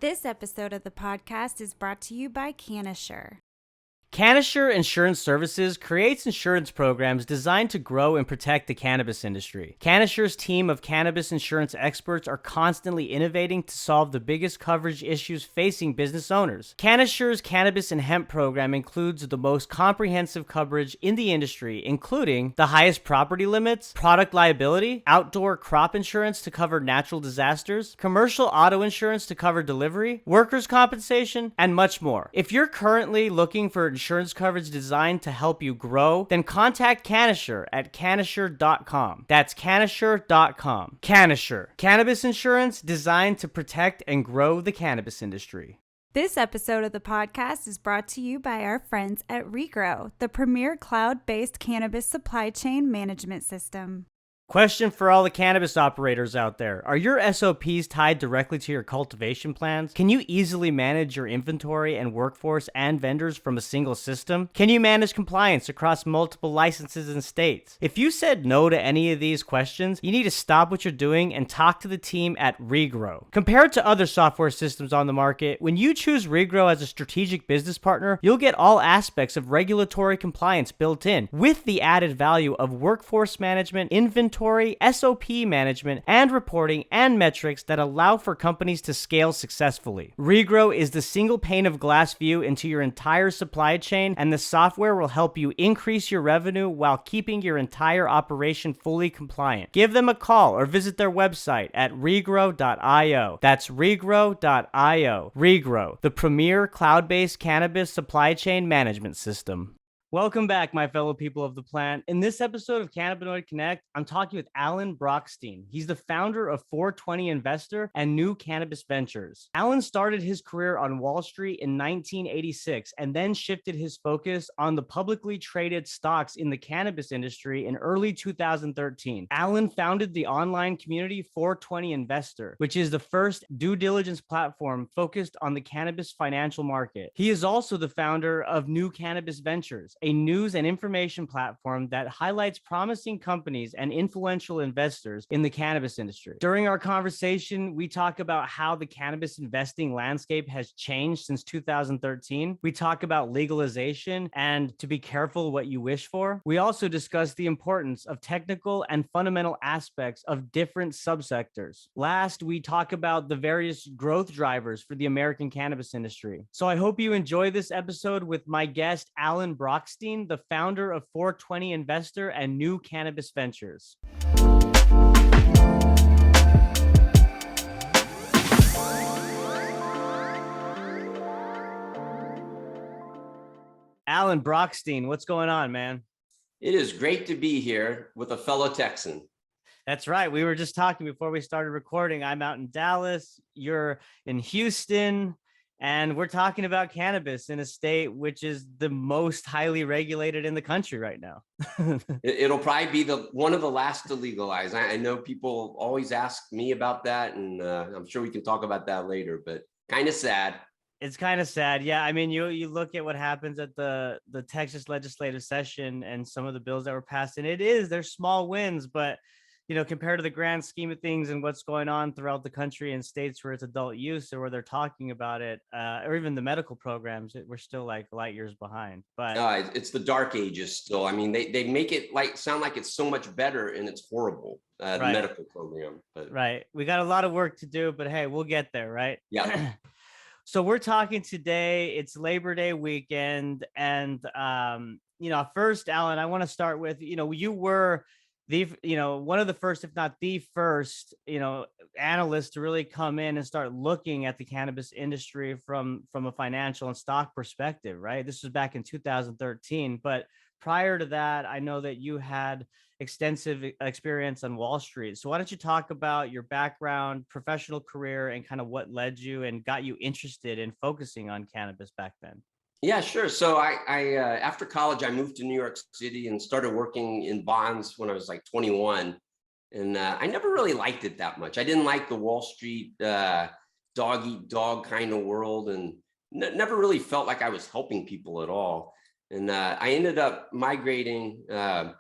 This episode of the podcast is brought to you by Cannassure. Cannassure Insurance Services creates insurance programs designed to grow and protect the cannabis industry. Cannassure's team of cannabis insurance experts are constantly innovating to solve the biggest coverage issues facing business owners. Cannassure's cannabis and hemp program includes the most comprehensive coverage in the industry, including the highest property limits, product liability, outdoor crop insurance to cover natural disasters, commercial auto insurance to cover delivery, workers' compensation, and much more. If you're currently looking for insurance coverage designed to help you grow, then contact Cannassure at cannassure.com. That's cannassure.com. Cannassure, cannabis insurance designed to protect and grow the cannabis industry. This episode of the podcast is brought to you by our friends at Regrow, the premier cloud-based cannabis supply chain management system. Question for all the cannabis operators out there. Are your SOPs tied directly to your cultivation plans? Can you easily manage your inventory and workforce and vendors from a single system? Can you manage compliance across multiple licenses and states? If you said no to any of these questions, you need to stop what you're doing and talk to the team at Regrow. Compared to other software systems on the market, when you choose Regrow as a strategic business partner, you'll get all aspects of regulatory compliance built in, with the added value of workforce management, inventory, SOP management, and reporting and metrics that allow for companies to scale successfully. Regrow is the single pane of glass view into your entire supply chain, and the software will help you increase your revenue while keeping your entire operation fully compliant. Give them a call or visit their website at regrow.io. That's regrow.io. Regrow, the premier cloud-based cannabis supply chain management system. Welcome back, my fellow people of the plant. In this episode of Cannabinoid Connect, I'm talking with Alan Brochstein. He's the founder of 420 Investor and New Cannabis Ventures. Alan started his career on Wall Street in 1986 and then shifted his focus on the publicly traded stocks in the cannabis industry in early 2013. Alan founded the online community 420 Investor, which is the first due diligence platform focused on the cannabis financial market. He is also the founder of New Cannabis Ventures, a news and information platform that highlights promising companies and influential investors in the cannabis industry. During our conversation, we talk about how the cannabis investing landscape has changed since 2013. We talk about legalization and to be careful what you wish for. We also discuss the importance of technical and fundamental aspects of different subsectors. Last, we talk about the various growth drivers for the American cannabis industry. So I hope you enjoy this episode with my guest, Alan Brochstein, the founder of 420 Investor and New Cannabis Ventures. Alan Brochstein, what's going on, man? It is great to be here with a fellow Texan. That's right. We were just talking before we started recording. I'm out in Dallas. You're in Houston. And we're talking about cannabis in a state which is the most highly regulated in the country right now. It'll probably be one of the last to legalize. I know people always ask me about that, and I'm sure we can talk about that later, but kind of sad. It's kind of sad. Yeah. I mean, you look at what happens at the Texas legislative session and some of the bills that were passed, and there's small wins, but compared to the grand scheme of things and what's going on throughout the country in states where it's adult use or where they're talking about it, or even the medical programs, we're still like light years behind. But it's the dark ages still. I mean, they make it sound like it's so much better, and it's horrible. The medical program. But. Right. We got a lot of work to do, but hey, we'll get there, right? Yeah. So we're talking today. It's Labor Day weekend, and first, Alan, I want to start with you were one of the first, if not the first, analyst to really come in and start looking at the cannabis industry from a financial and stock perspective, right? This was back in 2013. But prior to that, I know that you had extensive experience on Wall Street. So why don't you talk about your background, professional career, and kind of what led you and got you interested in focusing on cannabis back then? Yeah, sure. So I after college, I moved to New York City and started working in bonds when I was like 21. And I never really liked it that much. I didn't like the Wall Street dog eat dog kind of world, and never really felt like I was helping people at all. And I ended up migrating a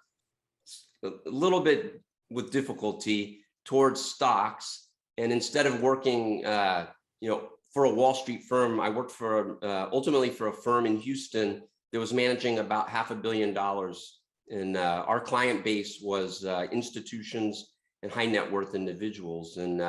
little bit with difficulty towards stocks. And instead of working, for a Wall Street firm. I worked for ultimately for a firm in Houston that was managing about $500 million. And our client base was institutions and high net worth individuals. And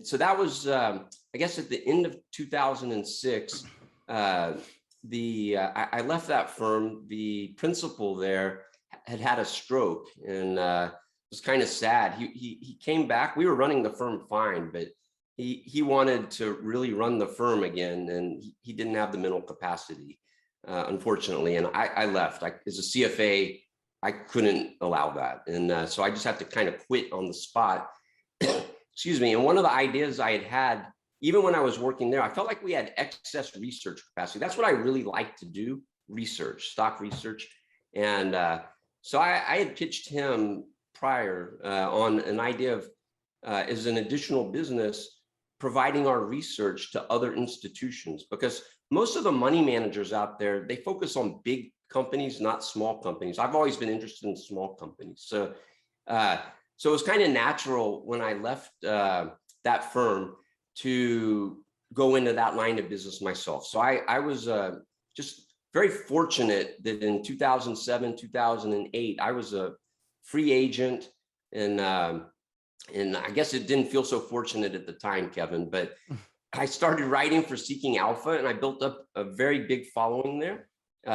so that was, I guess, at the end of 2006. I left that firm. The principal there had a stroke, and it was kind of sad. He came back. We were running the firm fine, but he wanted to really run the firm again, and he didn't have the mental capacity, unfortunately. And I left. As a CFA, I couldn't allow that, and so I just had to kind of quit on the spot. Excuse me. And one of the ideas I had, even when I was working there, I felt like we had excess research capacity. That's what I really like to do: research, stock research. And so I had pitched him prior on an idea of, as an additional business, providing our research to other institutions, because most of the money managers out there, they focus on big companies, not small companies. I've always been interested in small companies. So it was kind of natural when I left that firm to go into that line of business myself. So I was just very fortunate that in 2007, 2008, I was a free agent, and I guess it didn't feel so fortunate at the time, Kevin, but I started writing for Seeking Alpha, and I built up a very big following there.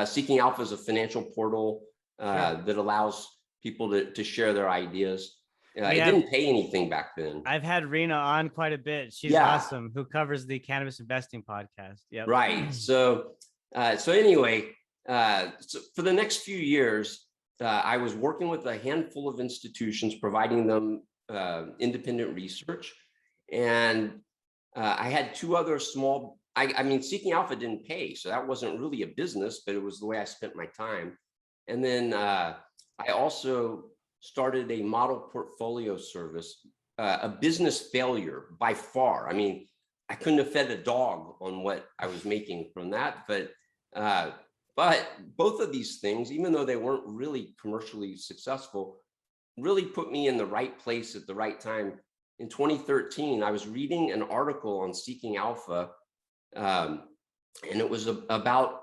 Seeking Alpha is a financial portal that allows people to share their ideas. It didn't pay anything back then. I've had Rena on quite a bit. She's awesome, who covers the Cannabis Investing podcast. Yep. Right. So anyway, so for the next few years, I was working with a handful of institutions, providing them independent research. And I had two other small, I mean, Seeking Alpha didn't pay, so that wasn't really a business, but it was the way I spent my time. And then I also started a model portfolio service, a business failure by far. I mean, I couldn't have fed a dog on what I was making from that, but both of these things, even though they weren't really commercially successful, really put me in the right place at the right time. In 2013, I was reading an article on Seeking Alpha, and it was about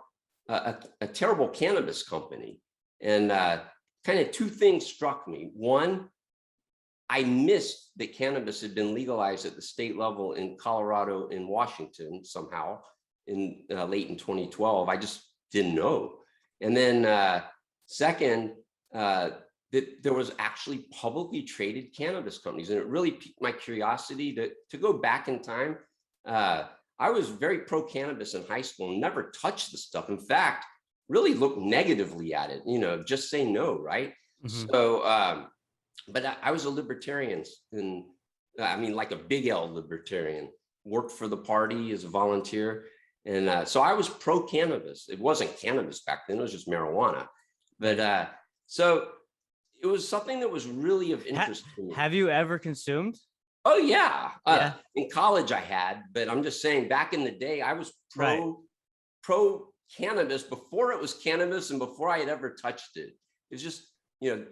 a terrible cannabis company. And kind of two things struck me. One, I missed that cannabis had been legalized at the state level in Colorado and Washington somehow in late in 2012. I just didn't know. And then second, that there was actually publicly traded cannabis companies, and it really piqued my curiosity to go back in time. I was very pro-cannabis in high school and never touched the stuff. In fact, really looked negatively at it, just say no, right? Mm-hmm. So, but I was a libertarian, and I mean, like a big L libertarian, worked for the party as a volunteer. And so I was pro-cannabis. It wasn't cannabis back then, it was just marijuana. But so it was something that was really of interest to me. Have you ever consumed? Oh, yeah. In college I had, but I'm just saying back in the day, I was pro cannabis before it was cannabis and before I had ever touched it. It's just,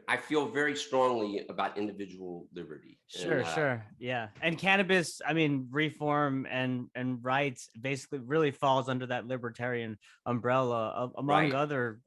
I feel very strongly about individual liberty. Sure. Yeah. And cannabis, I mean, reform and rights basically really falls under that libertarian umbrella among other,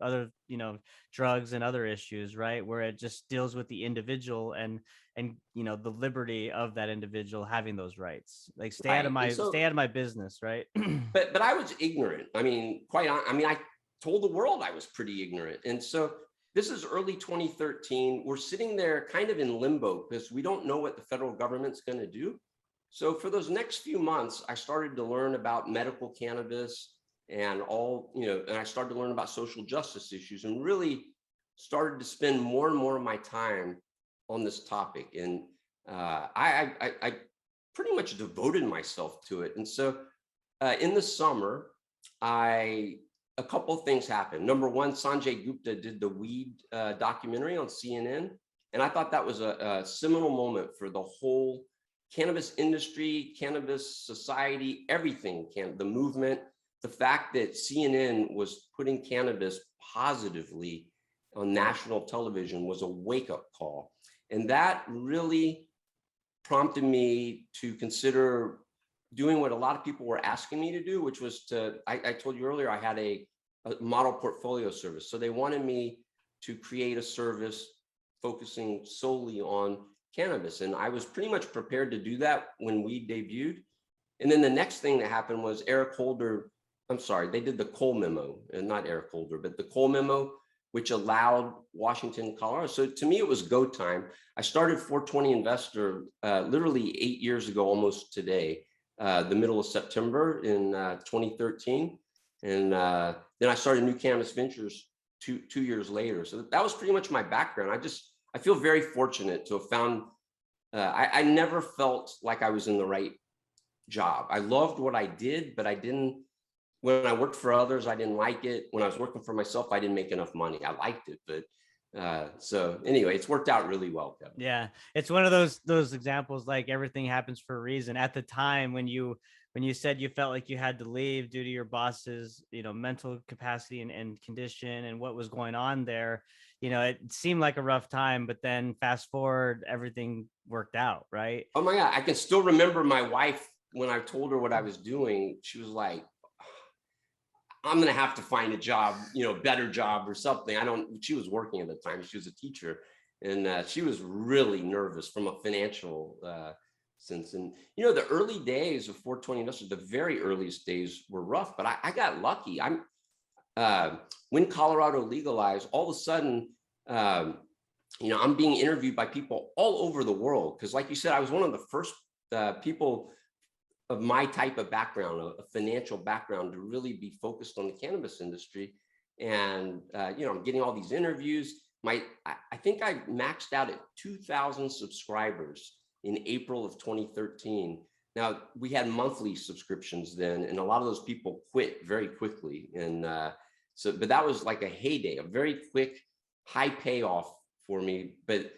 drugs and other issues, right? Where it just deals with the individual and the liberty of that individual having those rights. Like stay out of my business, right? but I was ignorant. I mean, I told the world I was pretty ignorant. And so this is early 2013. We're sitting there kind of in limbo because we don't know what the federal government's going to do. So for those next few months, I started to learn about medical cannabis and and I started to learn about social justice issues and really started to spend more and more of my time on this topic. And I pretty much devoted myself to it. And so in the summer, a couple of things happened. Number one, Sanjay Gupta did the weed documentary on CNN. And I thought that was a seminal moment for the whole cannabis industry, cannabis society, everything, the movement. The fact that CNN was putting cannabis positively on national television was a wake-up call. And that really prompted me to consider doing what a lot of people were asking me to do, which was I told you earlier, I had a model portfolio service. So they wanted me to create a service focusing solely on cannabis. And I was pretty much prepared to do that when we debuted. And then the next thing that happened was Eric Holder, I'm sorry, they did the Cole memo, and not Eric Holder, but the Cole memo, which allowed Washington, Colorado. So to me, it was go time. I started 420 Investor literally 8 years ago, almost today, the middle of September in 2013. And then I started New Cannabis Ventures two years later. So that was pretty much my background. I feel very fortunate to have found, I never felt like I was in the right job. I loved what I did, but when I worked for others, I didn't like it. When I was working for myself, I didn't make enough money. I liked it, but so anyway, it's worked out really well, Kevin. Yeah, it's one of those examples, like everything happens for a reason. At the time when you said you felt like you had to leave due to your boss's, mental capacity and condition and what was going on there, it seemed like a rough time, but then fast forward, everything worked out, right? Oh my God, I can still remember my wife when I told her what I was doing. She was like, I'm going to have to find a job, better job or something. She was working at the time. She was a teacher, and she was really nervous from a financial sense. And, the early days of 420 Industries, the very earliest days were rough, but I got lucky. When Colorado legalized, all of a sudden, I'm being interviewed by people all over the world. Cause like you said, I was one of the first people of my type of background, a financial background, to really be focused on the cannabis industry. And, I'm getting all these interviews. I think I maxed out at 2,000 subscribers in April of 2013. Now, we had monthly subscriptions then, and a lot of those people quit very quickly. And but that was like a heyday, a very quick, high payoff for me. But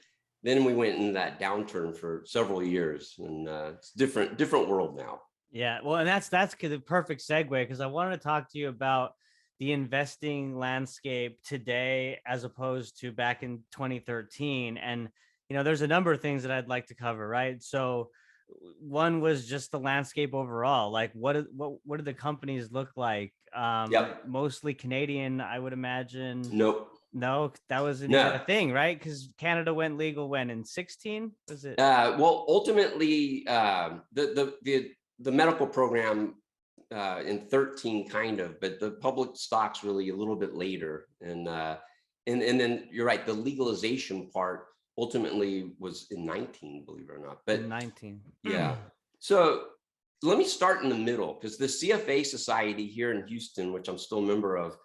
then we went in that downturn for several years, and it's different world now. Yeah, well, and that's the perfect segue, because I wanted to talk to you about the investing landscape today as opposed to back in 2013. And there's a number of things that I'd like to cover, right? So one was just the landscape overall. Like, what do the companies look like? Yep. Mostly Canadian, I would imagine. Nope. No, that wasn't even a thing, right? Because Canada went legal when, in 16? Was it? Well, ultimately, the medical program in 13 kind of, but the public stocks really a little bit later. And then you're right, the legalization part ultimately was in 19, believe it or not. But in 19. Yeah. So let me start in the middle, because the CFA Society here in Houston, which I'm still a member of,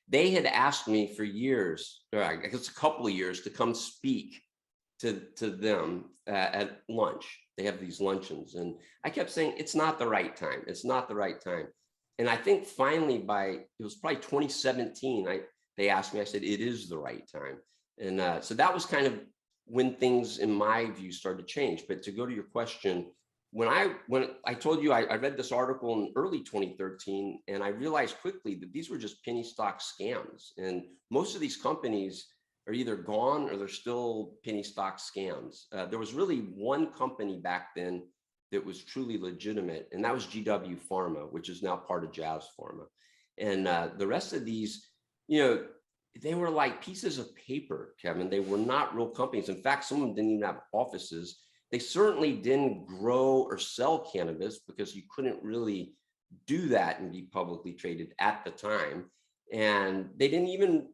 they had asked me for years, or I guess a couple of years, to come speak to them at lunch. They have these luncheons, and I kept saying, it's not the right time. It's not the right time. And I think finally it was probably 2017, they asked me, I said, it is the right time. And so that was kind of when things, in my view, started to change. But to go to your question, when I told you, I read this article in early 2013, and I realized quickly that these were just penny stock scams. And most of these companies are either gone or they're still penny stock scams. There was really one company back then that was truly legitimate, and that was GW Pharma, which is now part of Jazz Pharma. And the rest of these, they were like pieces of paper, Kevin. They were not real companies. In fact, some of them didn't even have offices. They certainly didn't grow or sell cannabis, because you couldn't really do that and be publicly traded at the time. And they didn't even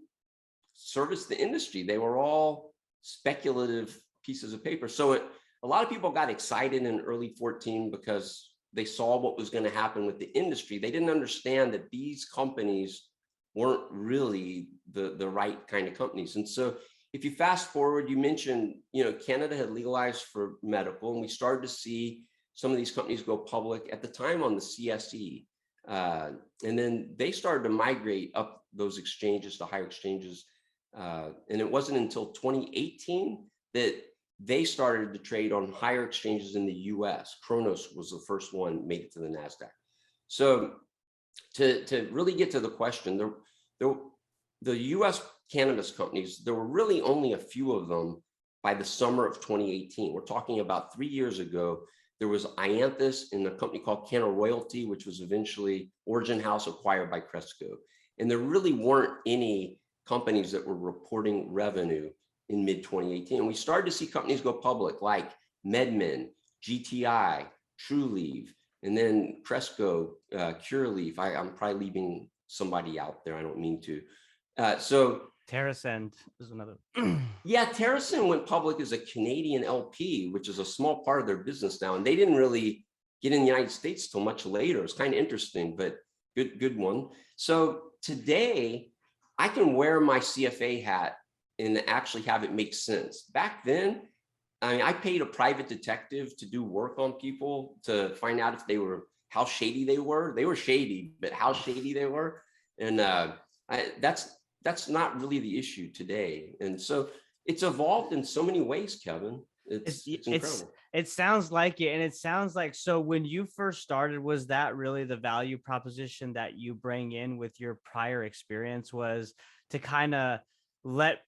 service the industry. They were all speculative pieces of paper. So a lot of people got excited in early 14 because they saw what was going to happen with the industry. They didn't understand that these companies weren't really the right kind of companies. And so if you fast forward, you mentioned, Canada had legalized for medical, and we started to see some of these companies go public at the time on the CSE. And then they started to migrate up those exchanges to higher exchanges. And it wasn't until 2018 that they started to trade on higher exchanges in the US. Kronos was the first one, made it to the NASDAQ. So to really get to the question, the US cannabis companies, there were really only a few of them by the summer of 2018. We're talking about 3 years ago. There was Ianthus and a company called Canna Royalty, which was eventually Origin House acquired by Cresco. And there really weren't any companies that were reporting revenue in mid 2018. And we started to see companies go public like MedMen, GTI, TrueLeaf, and then Cresco, Cureleaf. I'm probably leaving somebody out there. I don't mean to. So TerraSend is another. yeah, TerraSend went public as a Canadian LP, which is a small part of their business now. And they didn't really get in the United States till much later. It's kind of interesting, but good one. So today I can wear my CFA hat and actually have it make sense. Back then, I mean, I paid a private detective to do work on people to find out if they were, how shady they were. They were shady, but how shady they were. And that's not really the issue today. And so it's evolved in so many ways, Kevin. It's incredible. It sounds like it. And it sounds like, so when you first started, was that really the value proposition that you bring in with your prior experience, was to kind of let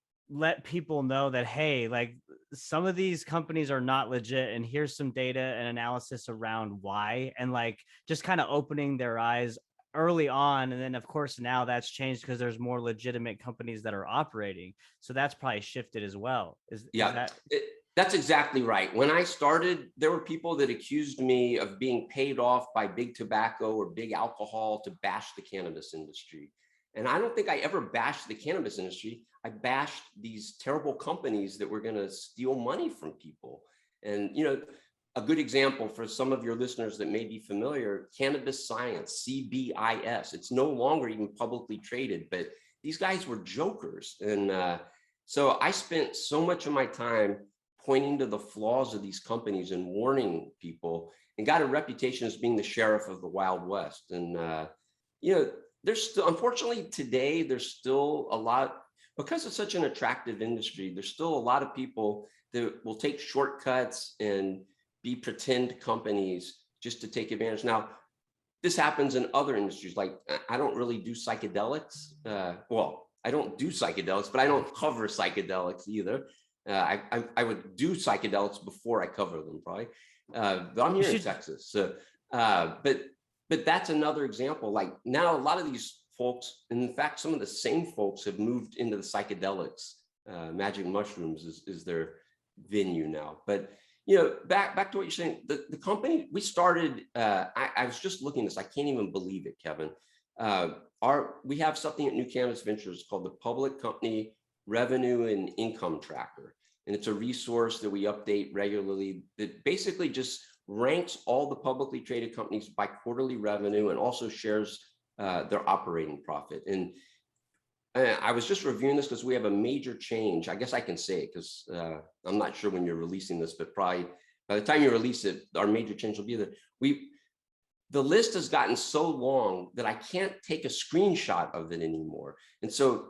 people know that, hey, like some of these companies are not legit, and here's some data and analysis around why, and like just kind of opening their eyes early on. And then of course now that's changed because there's more legitimate companies that are operating, so that's probably shifted as well. Is that that's exactly right. When I started, there were people that accused me of being paid off by big tobacco or big alcohol to bash the cannabis industry. And I don't think I ever bashed the cannabis industry. I bashed these terrible companies that were going to steal money from people. And, you know, a good example for some of your listeners that may be familiar, Cannabis Science, CBIS. It's no longer even publicly traded, but these guys were jokers. And so I spent so much of my time pointing to the flaws of these companies and warning people, and got a reputation as being the sheriff of the Wild West. And, you know, there's still, unfortunately today, there's still a lot, because it's such an attractive industry, there's still a lot of people that will take shortcuts and be pretend companies just to take advantage. Now, this happens in other industries. Like I don't really do psychedelics. Well, I don't do psychedelics, but I don't cover psychedelics either. I would do psychedelics before I cover them, probably. But I'm here in Texas, so but that's another example. Like now, a lot of these folks, and in fact, some of the same folks have moved into the psychedelics. Magic mushrooms is their venue now. But you know, back to what you're saying. The company we started, I was just looking at this. I can't even believe it, Kevin. We have something at New Cannabis Ventures called the Public Company Revenue and Income Tracker. And it's a resource that we update regularly that basically just ranks all the publicly traded companies by quarterly revenue and also shares their operating profit. And I was just reviewing this because we have a major change. I guess I can say it because I'm not sure when you're releasing this, but probably by the time you release it, our major change will be that the list has gotten so long that I can't take a screenshot of it anymore. And so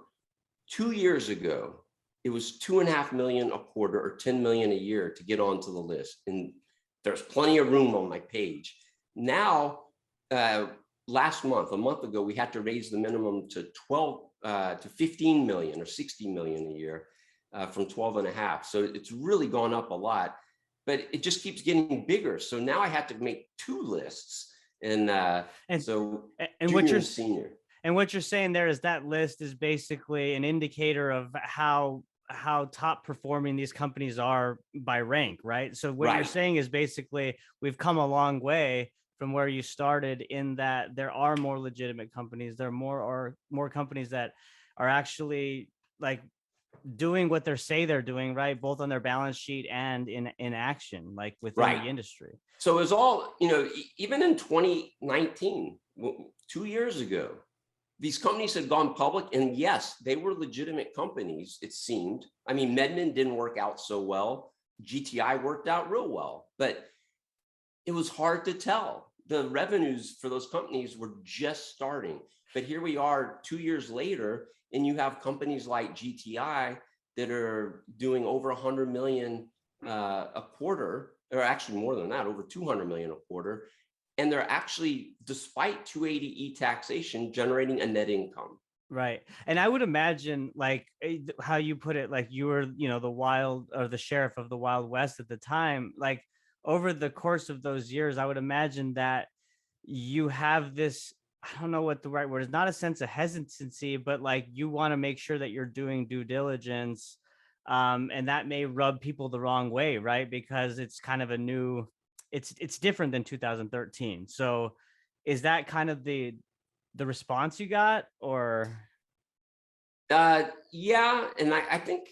2 years ago, it was 2.5 million a quarter or 10 million a year to get onto the list. And there's plenty of room on my page. Now, last month, a month ago, we had to raise the minimum to 15 million or 60 million a year from 12.5. So it's really gone up a lot, but it just keeps getting bigger. So now I have to make 2 lists. And so what you're senior. And what you're saying there is that list is basically an indicator of how top performing these companies are by rank, right? So what you're saying is basically we've come a long way from where you started, in that there are more legitimate companies. There are more companies that are actually like doing what they say they're doing, right? Both on their balance sheet and in action, like within the industry. So it was all, you know, even in 2019, 2 years ago, these companies had gone public, and yes, they were legitimate companies, it seemed. I mean, MedMen didn't work out so well. GTI worked out real well, but it was hard to tell. The revenues for those companies were just starting. But here we are 2 years later, and you have companies like GTI that are doing over 100 million a quarter, or actually more than that, over 200 million a quarter. And they're actually, despite 280E taxation, generating a net income. Right. And I would imagine, like how you put it, like you were, you know, the sheriff of the Wild West at the time. Like, over the course of those years, I would imagine that you have this, I don't know what the right word is, not a sense of hesitancy, but like you want to make sure that you're doing due diligence. And that may rub people the wrong way, right? Because it's kind of a new, it's different than 2013. So is that kind of the response you got, or? Yeah, and I think,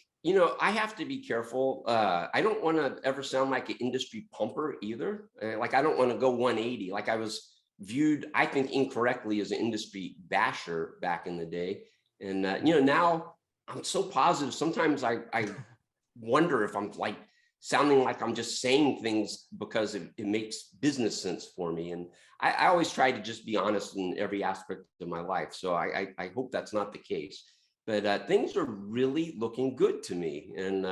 I have to be careful. I don't want to ever sound like an industry pumper either. Like I don't want to go 180. Like I was viewed, I think, incorrectly as an industry basher back in the day. And now I'm so positive. Sometimes I wonder if I'm like sounding like I'm just saying things because it makes business sense for me. And I always try to just be honest in every aspect of my life. So I hope that's not the case. But things are really looking good to me. And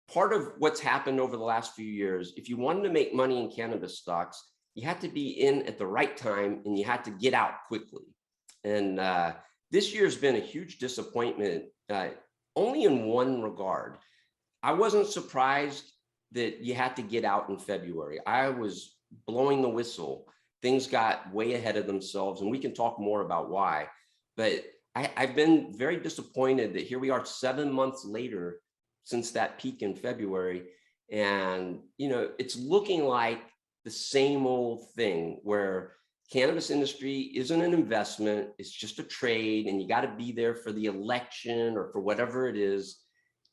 part of what's happened over the last few years, if you wanted to make money in cannabis stocks, you had to be in at the right time and you had to get out quickly. And this year's been a huge disappointment, only in one regard. I wasn't surprised that you had to get out in February. I was blowing the whistle. Things got way ahead of themselves, and we can talk more about why. But I've been very disappointed that here we are 7 months later since that peak in February. And, it's looking like the same old thing where cannabis industry isn't an investment, it's just a trade, and you got to be there for the election or for whatever it is.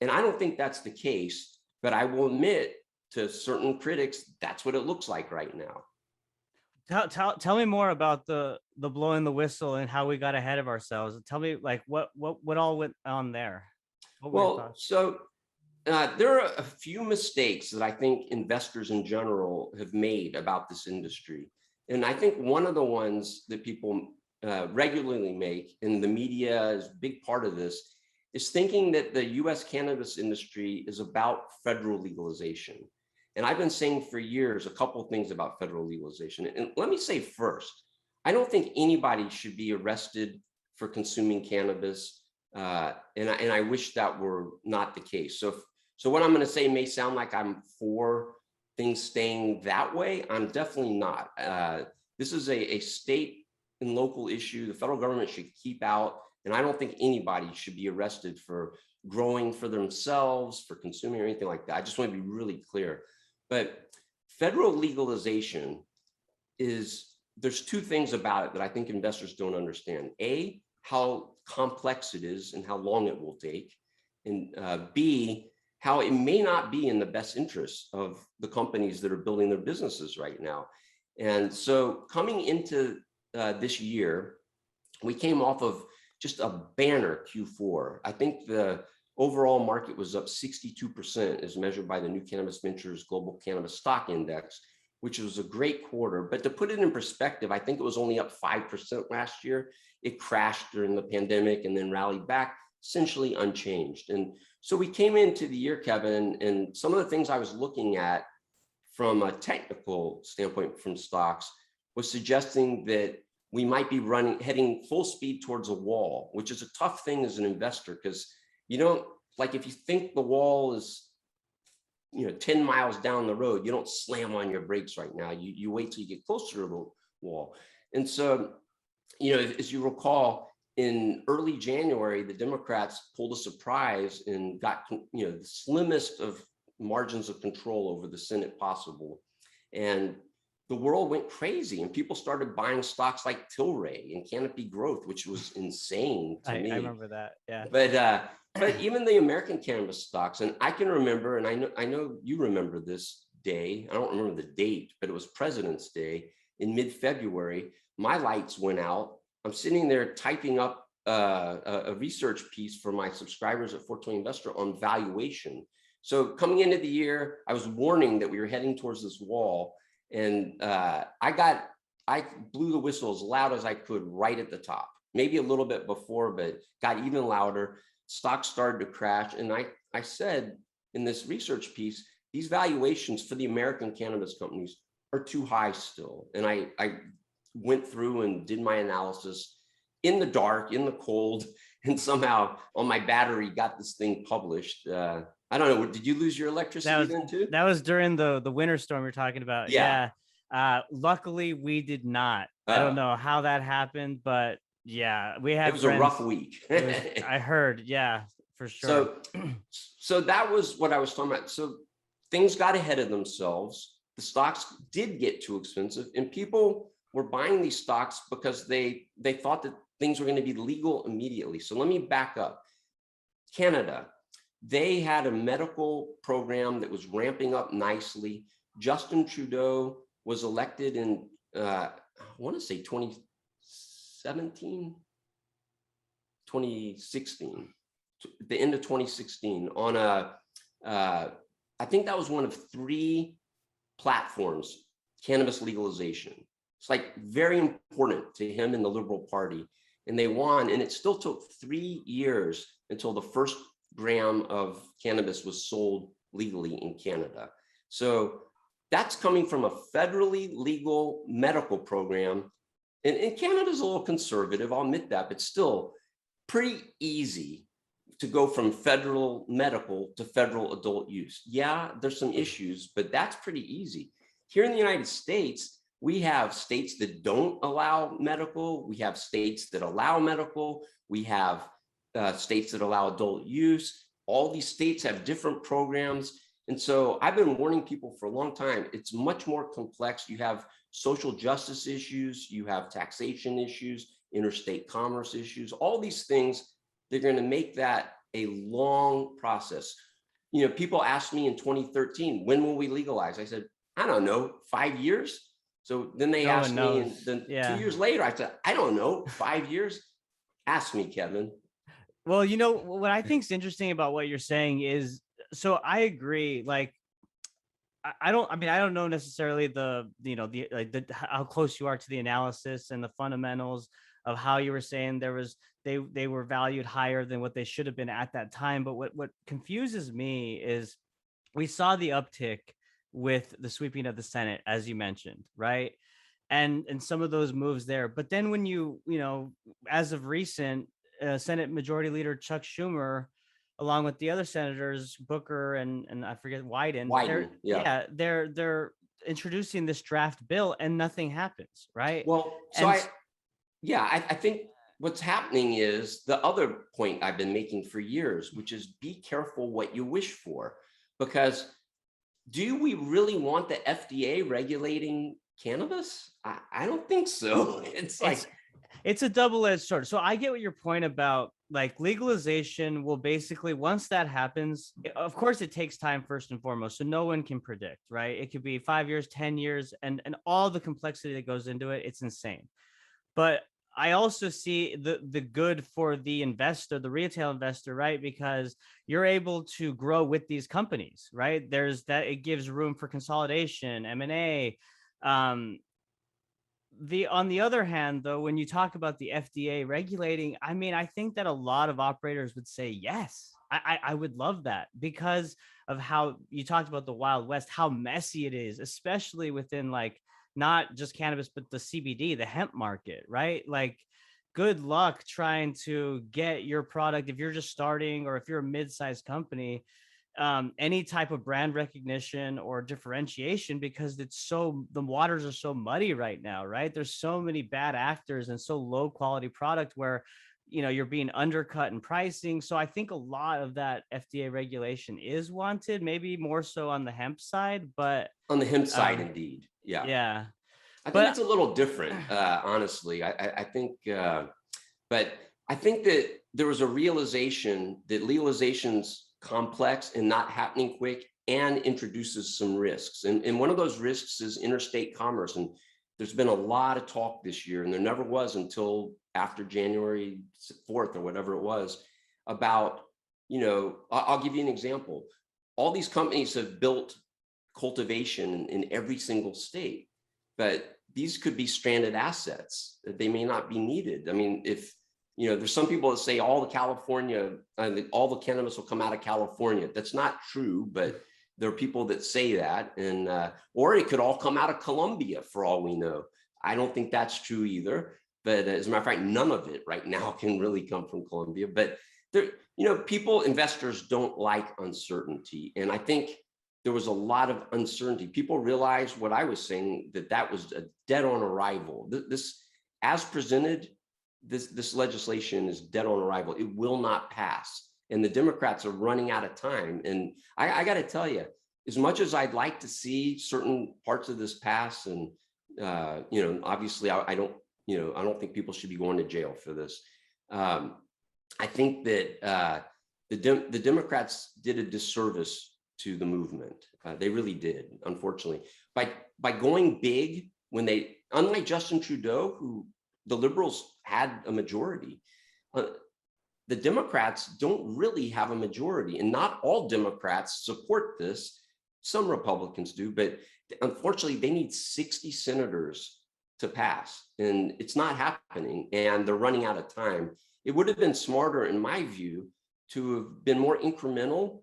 And I don't think that's the case, but I will admit to certain critics, that's what it looks like right now. Tell me more about the blowing the whistle and how we got ahead of ourselves. Tell me like what all went on there. What were your Well, thoughts? so there are a few mistakes that I think investors in general have made about this industry. And I think one of the ones that people regularly make, and the media is a big part of this, is thinking that the US cannabis industry is about federal legalization. And I've been saying for years a couple of things about federal legalization. And let me say first, I don't think anybody should be arrested for consuming cannabis. And I wish that were not the case. So what I'm going to say may sound like I'm for things staying that way. I'm definitely not. This is a state and local issue. The federal government should keep out. And I don't think anybody should be arrested for growing for themselves, for consuming or anything like that. I just want to be really clear. But federal legalization there's two things about it that I think investors don't understand. A, how complex it is and how long it will take. And B, how it may not be in the best interest of the companies that are building their businesses right now. And so coming into this year, we came off of just a banner Q4. I think the overall market was up 62% as measured by the new Cannabis Ventures Global Cannabis Stock Index, which was a great quarter. But to put it in perspective, I think it was only up 5% last year. It crashed during the pandemic and then rallied back, essentially unchanged. And so we came into the year, Kevin, and some of the things I was looking at from a technical standpoint from stocks was suggesting that we might be heading full speed towards a wall, which is a tough thing as an investor, because like if you think the wall is 10 miles down the road, you don't slam on your brakes right now. You wait till you get closer to the wall. And so, as you recall, in early January, the Democrats pulled a surprise and got, the slimmest of margins of control over the Senate possible. And the world went crazy and people started buying stocks like Tilray and Canopy Growth, which was insane to me. I remember that. Yeah. But even the American cannabis stocks, and I can remember, and I know you remember this day. I don't remember the date, but it was President's Day in mid-February. My lights went out. I'm sitting there typing up a research piece for my subscribers at 420 Investor on valuation. So coming into the year, I was warning that we were heading towards this wall. And I blew the whistle as loud as I could right at the top, maybe a little bit before, but got even louder. Stocks started to crash. And I said in this research piece, these valuations for the American cannabis companies are too high still. And I went through and did my analysis in the dark, in the cold, and somehow on my battery got this thing published. I don't know. Did you lose your electricity then too? That was during the winter storm you're talking about. Yeah. Yeah. Luckily we did not. I don't Uh, know how that happened, but yeah, we it had was a rough friends. week. It was, I heard, yeah, for sure. So, so that was what I was talking about. So things got ahead of themselves. The stocks did get too expensive, and people were buying these stocks because they thought that things were going to be legal immediately. So let me back up. Canada, they had a medical program that was ramping up nicely. Justin Trudeau was elected in, I want to say 2017, 2016, the end of 2016 on I think that was one of 3 platforms, cannabis legalization. It's like very important to him and the Liberal Party. And they won, and it still took 3 years until the first gram of cannabis was sold legally in Canada. So that's coming from a federally legal medical program. And Canada's a little conservative, I'll admit that, but still pretty easy to go from federal medical to federal adult use. Yeah, there's some issues, but that's pretty easy. Here in the United States, we have states that don't allow medical. We have states that allow medical. We have states that allow adult use. All these states have different programs. And so I've been warning people for a long time. It's much more complex. You have social justice issues. You have taxation issues, interstate commerce issues, all these things. They're going to make that a long process. You know, people asked me in 2013, when will we legalize? I said, I don't know, 5 years. So then they asked me, and then 2 years later, I said, I don't know, 5 years. Ask me, Kevin. Well, you know, what I think is interesting about what you're saying is, so I agree. Like, I don't know necessarily how close you are to the analysis and the fundamentals of how you were saying they were valued higher than what they should have been at that time. But what confuses me is we saw the uptick with the sweeping of the Senate, as you mentioned, right? And some of those moves there. But then when you know, as of recent, Senate Majority Leader Chuck Schumer, along with the other senators, Booker and I forget Wyden, they're introducing this draft bill and nothing happens, right? Well, so I think what's happening is the other point I've been making for years, which is be careful what you wish for, because do we really want the FDA regulating cannabis? I don't think so. It's a double-edged sword. So I get what your point about, like, legalization will basically, once that happens, of course it takes time first and foremost. So no one can predict, right? It could be 5 years, 10 years, and all the complexity that goes into it. It's insane. But I also see the good for the investor, the retail investor, right? Because you're able to grow with these companies, right? There's that, it gives room for consolidation, M&A. On the other hand, though, when you talk about the FDA regulating, I mean, I think that a lot of operators would say yes. I would love that, because of how you talked about the Wild West, how messy it is, especially within, like, not just cannabis, but the CBD, the hemp market, right? Like, good luck trying to get your product if you're just starting, or if you're a mid-sized company, any type of brand recognition or differentiation, because the waters are so muddy right now, right? There's so many bad actors and so low quality product where, you know, you're being undercut in pricing. So I think a lot of that FDA regulation is wanted, maybe more so on the hemp side, but on the hemp side, indeed. Yeah. Yeah. I think it's a little different, honestly. I think, but I think that there was a realization that legalization's complex and not happening quick, and introduces some risks. And one of those risks is interstate commerce. And there's been a lot of talk this year, and there never was until after January 4th or whatever it was, about, you know, I'll give you an example. All these companies have built cultivation in every single state, but these could be stranded assets that they may not be needed. I mean, if, you know, there's some people that say all the cannabis will come out of California. That's not true, but there are people that say that, and or it could all come out of Colombia for all we know. I don't think that's true either. But as a matter of fact, none of it right now can really come from Colombia. But there, investors don't like uncertainty. And I think there was a lot of uncertainty. People realized what I was saying, that was a dead on arrival. This, as presented, this legislation is dead on arrival. It will not pass. And the Democrats are running out of time. And I got to tell you, as much as I'd like to see certain parts of this pass, and obviously I don't think people should be going to jail for this. I think that the Democrats did a disservice to the movement. They really did, unfortunately, by going big when they, unlike Justin Trudeau, who the Liberals had a majority. The Democrats don't really have a majority, and not all Democrats support this. Some Republicans do, but unfortunately, they need 60 senators to pass, and it's not happening, and they're running out of time. It would have been smarter, in my view, to have been more incremental.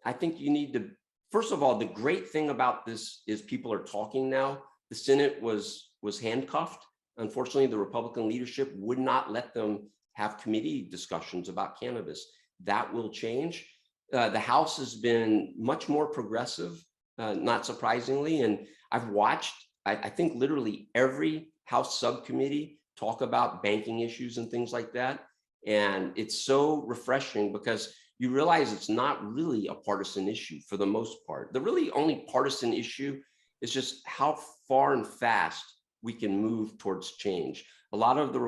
I think you need to, first of all, the great thing about this is people are talking now. The Senate was handcuffed. Unfortunately, the Republican leadership would not let them have committee discussions about cannabis. That will change. The House has been much more progressive, not surprisingly. And I've watched, I think, literally every House subcommittee talk about banking issues and things like that. And it's so refreshing because you realize it's not really a partisan issue for the most part. The really only partisan issue is just how far and fast we can move towards change. A lot of the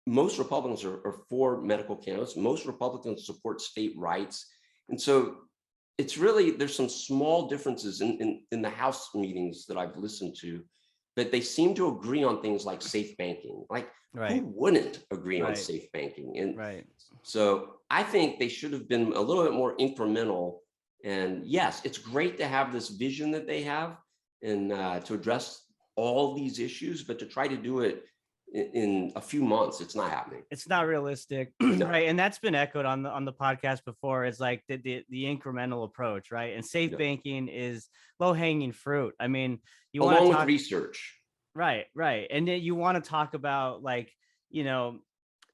most Republicans are for medical cannabis. Most Republicans support state rights. And so it's really, there's some small differences in the House meetings that I've listened to, but they seem to agree on things like safe banking. Like, who wouldn't agree on safe banking? And so I think they should have been a little bit more incremental. And yes, it's great to have this vision that they have and to address all these issues, but to try to do it in a few months, it's not happening. It's not realistic. No. Right. And that's been echoed on the podcast before. It's like the incremental approach, right? And safe banking is low-hanging fruit. I mean, you want to talk with research. Right. And then you want to talk about, like,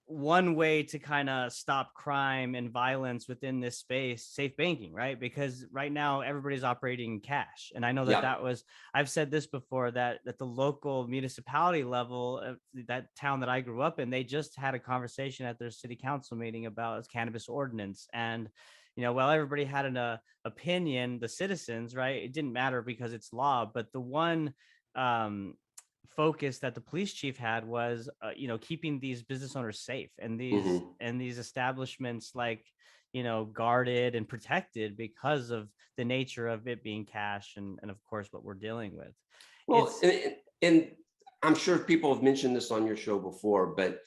one way to kind of stop crime and violence within this space, safe banking, right? Because right now everybody's operating in cash. And I know that I've said this before, that at the local municipality level, that town that I grew up in, they just had a conversation at their city council meeting about cannabis ordinance. And, while everybody had an opinion, the citizens, right, it didn't matter because it's law. But the one, focus that the police chief had was keeping these business owners safe and these establishments, like, guarded and protected because of the nature of it being cash and of course what we're dealing with. Well, and I'm sure people have mentioned this on your show before, but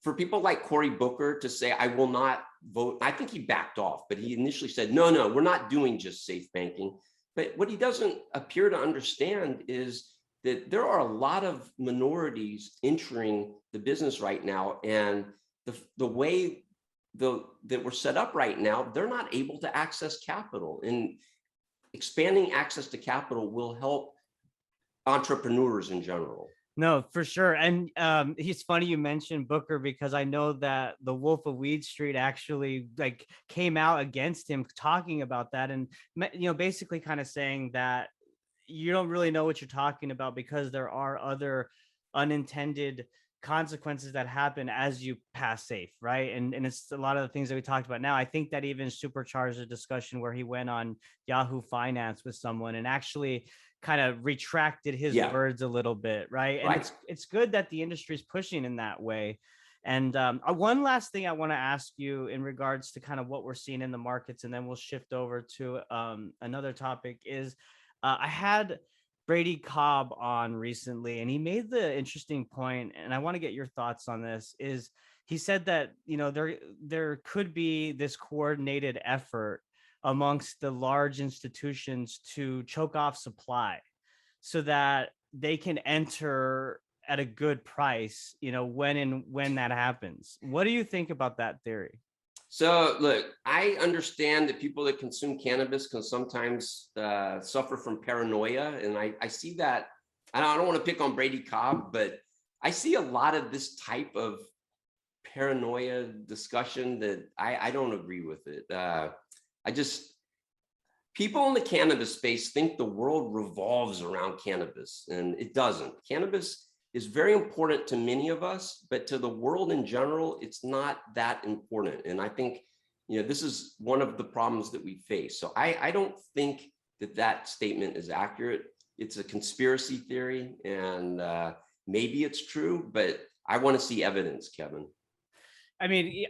for people like Cory Booker to say, I will not vote, I think he backed off, but he initially said, no, we're not doing just safe banking. But what he doesn't appear to understand is that there are a lot of minorities entering the business right now, and the way that we're set up right now, they're not able to access capital, and expanding access to capital will help entrepreneurs in general. No, for sure. And it's funny you mentioned Booker, because I know that the Wolf of Weed Street actually came out against him, talking about that, and basically kind of saying that you don't really know what you're talking about because there are other unintended consequences that happen as you pass safe, right? And it's a lot of the things that we talked about now. I think that even supercharged a discussion where he went on Yahoo Finance with someone and actually kind of retracted his words a little bit, right? And it's good that the industry is pushing in that way. And one last thing I want to ask you in regards to kind of what we're seeing in the markets, and then we'll shift over to another topic, is I had Brady Cobb on recently, and he made the interesting point, and I want to get your thoughts on this. Is he said that there could be this coordinated effort amongst the large institutions to choke off supply so that they can enter at a good price, when that happens. What do you think about that theory? So look, I understand that people that consume cannabis can sometimes suffer from paranoia. And I see that. I don't want to pick on Brady Cobb, but I see a lot of this type of paranoia discussion that I don't agree with it. People in the cannabis space think the world revolves around cannabis, and it doesn't. Cannabis is very important to many of us, but to the world in general, it's not that important. And I think, this is one of the problems that we face. So I don't think that statement is accurate. It's a conspiracy theory, and maybe it's true, but I want to see evidence, Kevin. I mean,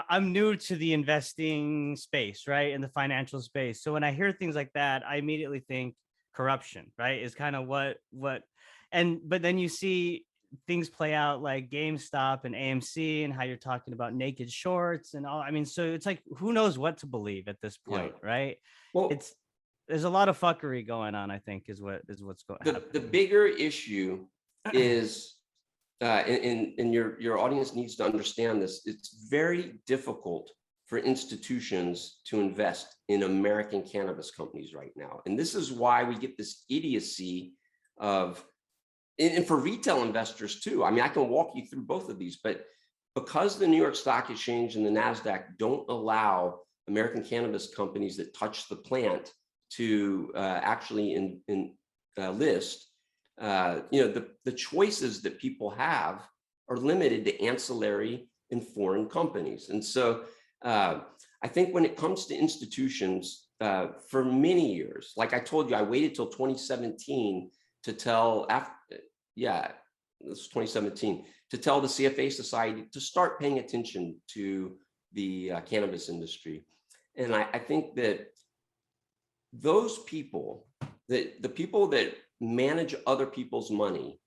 I'm new to the investing space, right? In the financial space. So when I hear things like that, I immediately think corruption, right? Is kind of but then you see things play out like GameStop and AMC and how you're talking about naked shorts and all. I mean, so it's like, who knows what to believe at this point, right? Well, there's a lot of fuckery going on, I think, is what's going on. The bigger issue is, and your audience needs to understand this, it's very difficult for institutions to invest in American cannabis companies right now. And this is why we get this idiocy of, and for retail investors too. I mean, I can walk you through both of these, but because the New York Stock Exchange and the NASDAQ don't allow American cannabis companies that touch the plant to actually list, the choices that people have are limited to ancillary and foreign companies. And so I think when it comes to institutions, for many years, like I told you, I waited till 2017 to tell, this was 2017, to tell the CFA Society to start paying attention to the cannabis industry. And I think that those people, the people that manage other people's money,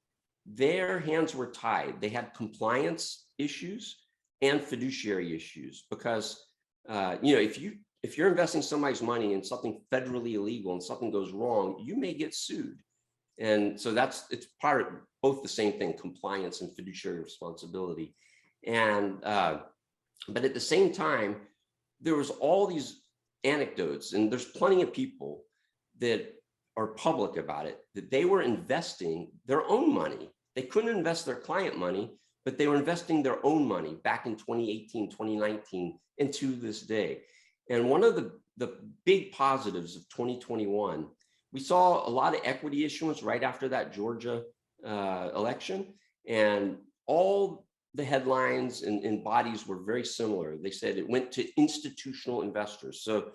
their hands were tied. They had compliance issues and fiduciary issues because, if you're investing somebody's money in something federally illegal and something goes wrong, you may get sued. And so it's part of both the same thing, compliance and fiduciary responsibility. And, but at the same time, there was all these anecdotes, and there's plenty of people that are public about it, that they were investing their own money. They couldn't invest their client money, but they were investing their own money back in 2018, 2019, and to this day. And one of the big positives of 2021, we saw a lot of equity issuance right after that Georgia election, and all the headlines and bodies were very similar. They said it went to institutional investors. So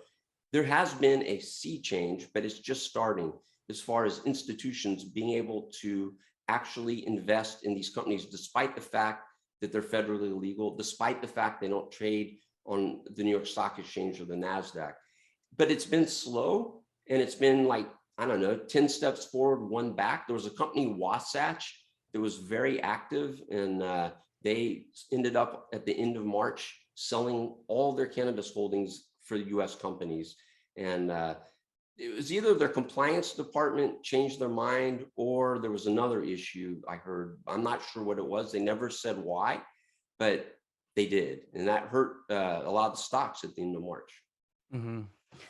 there has been a sea change, but it's just starting as far as institutions being able to actually invest in these companies, despite the fact that they're federally illegal, despite the fact they don't trade on the New York Stock Exchange or the NASDAQ. But it's been slow, and it's been like, 10 steps forward, one back. There was a company, Wasatch, that was very active, and they ended up at the end of March selling all their cannabis holdings for US companies. And it was either their compliance department changed their mind, or there was another issue I heard. I'm not sure what it was. They never said why, but they did. And that hurt a lot of the stocks at the end of March. Mm-hmm.